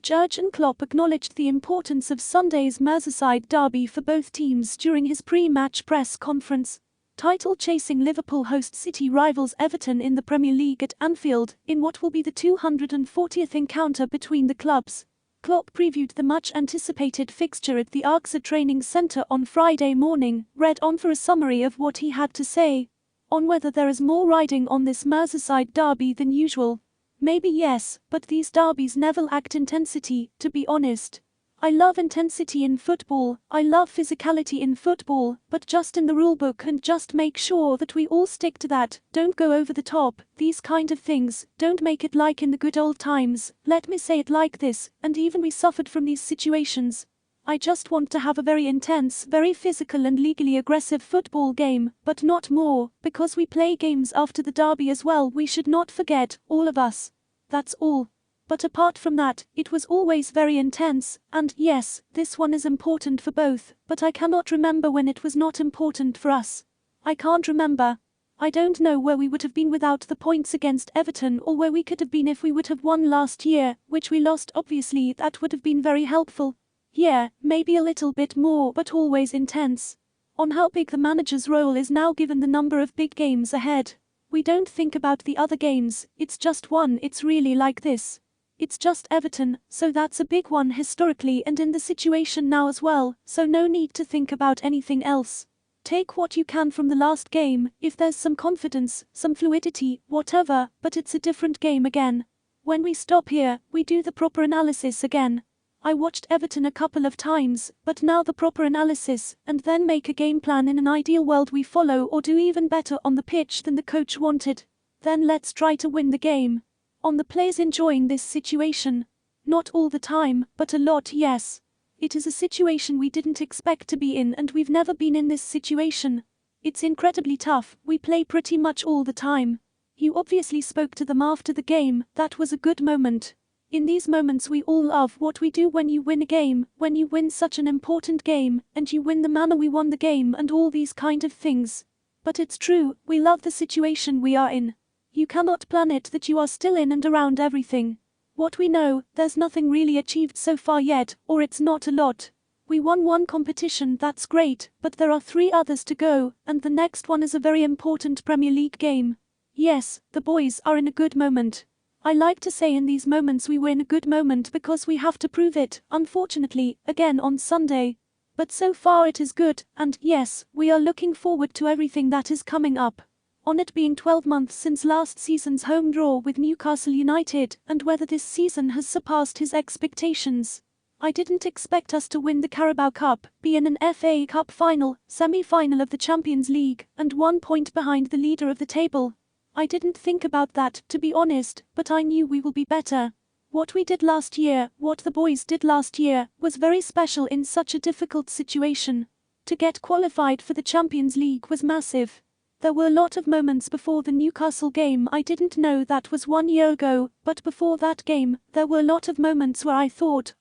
Jürgen Klopp acknowledged the importance of Sunday's Merseyside derby for both teams during his pre-match press conference. Title-chasing Liverpool host City rivals Everton in the Premier League at Anfield, in what will be the 240th encounter between the clubs. Klopp previewed the much-anticipated fixture at the AXA training centre on Friday morning, read on for a summary of what he had to say. On whether there is more riding on this Merseyside derby than usual. Maybe yes, but these derbies never lacked intensity, to be honest. I love intensity in football, I love physicality in football, but just in the rulebook, and just make sure that we all stick to that. Don't go over the top, these kind of things, don't make it like in the good old times, let me say it like this, and even we suffered from these situations. I just want to have a very intense, very physical and legally aggressive football game, but not more, because we play games after the derby as well, we should not forget, all of us. That's all. But apart from that, it was always very intense, and yes, this one is important for both, but I cannot remember when it was not important for us. I can't remember. I don't know where we would have been without the points against Everton, or where we could have been if we would have won last year, which we lost. Obviously that would have been very helpful. Yeah, maybe a little bit more, but always intense. On how big the manager's role is now given the number of big games ahead. We don't think about the other games, it's just one, it's really like this. It's just Everton, so that's a big one historically and in the situation now as well, so no need to think about anything else. Take what you can from the last game, if there's some confidence, some fluidity, whatever, but it's a different game again. When we stop here, we do the proper analysis again. I watched Everton a couple of times, but now the proper analysis, and then make a game plan. In an ideal world we follow or do even better on the pitch than the coach wanted. Then let's try to win the game. On the players enjoying this situation. Not all the time, but a lot, yes. It is a situation we didn't expect to be in, and we've never been in this situation. It's incredibly tough, we play pretty much all the time. You obviously spoke to them after the game, that was a good moment. In these moments we all love what we do when you win a game, when you win such an important game, and you win the manner we won the game and all these kind of things. But it's true, we love the situation we are in. You cannot plan it that you are still in and around everything. What we know, there's nothing really achieved so far yet, or it's not a lot. We won one competition, that's great, but there are 3 others to go, and the next one is a very important Premier League game. Yes, the boys are in a good moment. I like to say in these moments we were in a good moment because we have to prove it, unfortunately, again on Sunday. But so far it is good, and yes, we are looking forward to everything that is coming up. On it being 12 months since last season's home draw with Newcastle United, and whether this season has surpassed his expectations. I didn't expect us to win the Carabao Cup, be in an FA Cup final, semi-final of the Champions League, and 1 point behind the leader of the table. I didn't think about that, to be honest, but I knew we will be better. What we did last year, what the boys did last year, was very special in such a difficult situation. To get qualified for the Champions League was massive. There were a lot of moments before the Newcastle game I didn't know that was 1 year ago, but before that game, there were a lot of moments where I thought,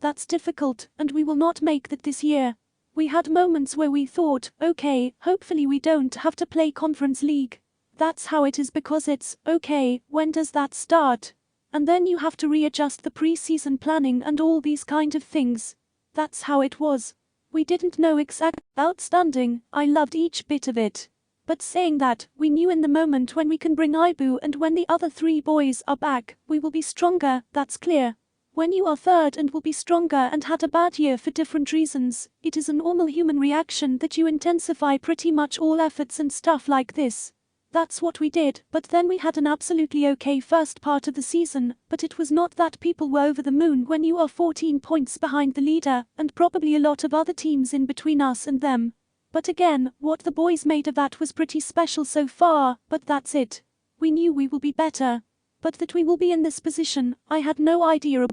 that's difficult, and we will not make that this year. We had moments where we thought, okay, hopefully we don't have to play Conference League. That's how it is because it's, okay, when does that start? And then you have to readjust the pre-season planning and all these kind of things. That's how it was. We didn't know exactly. Outstanding, I loved each bit of it. But saying that, we knew in the moment when we can bring Ibu and when the other 3 boys are back, we will be stronger, that's clear. When you are third and will be stronger and had a bad year for different reasons, it is a normal human reaction that you intensify pretty much all efforts and stuff like this. That's what we did, but then we had an absolutely okay first part of the season, but it was not that people were over the moon when you are 14 points behind the leader, and probably a lot of other teams in between us and them. But again, what the boys made of that was pretty special so far, but that's it. We knew we will be better. But that we will be in this position, I had no idea.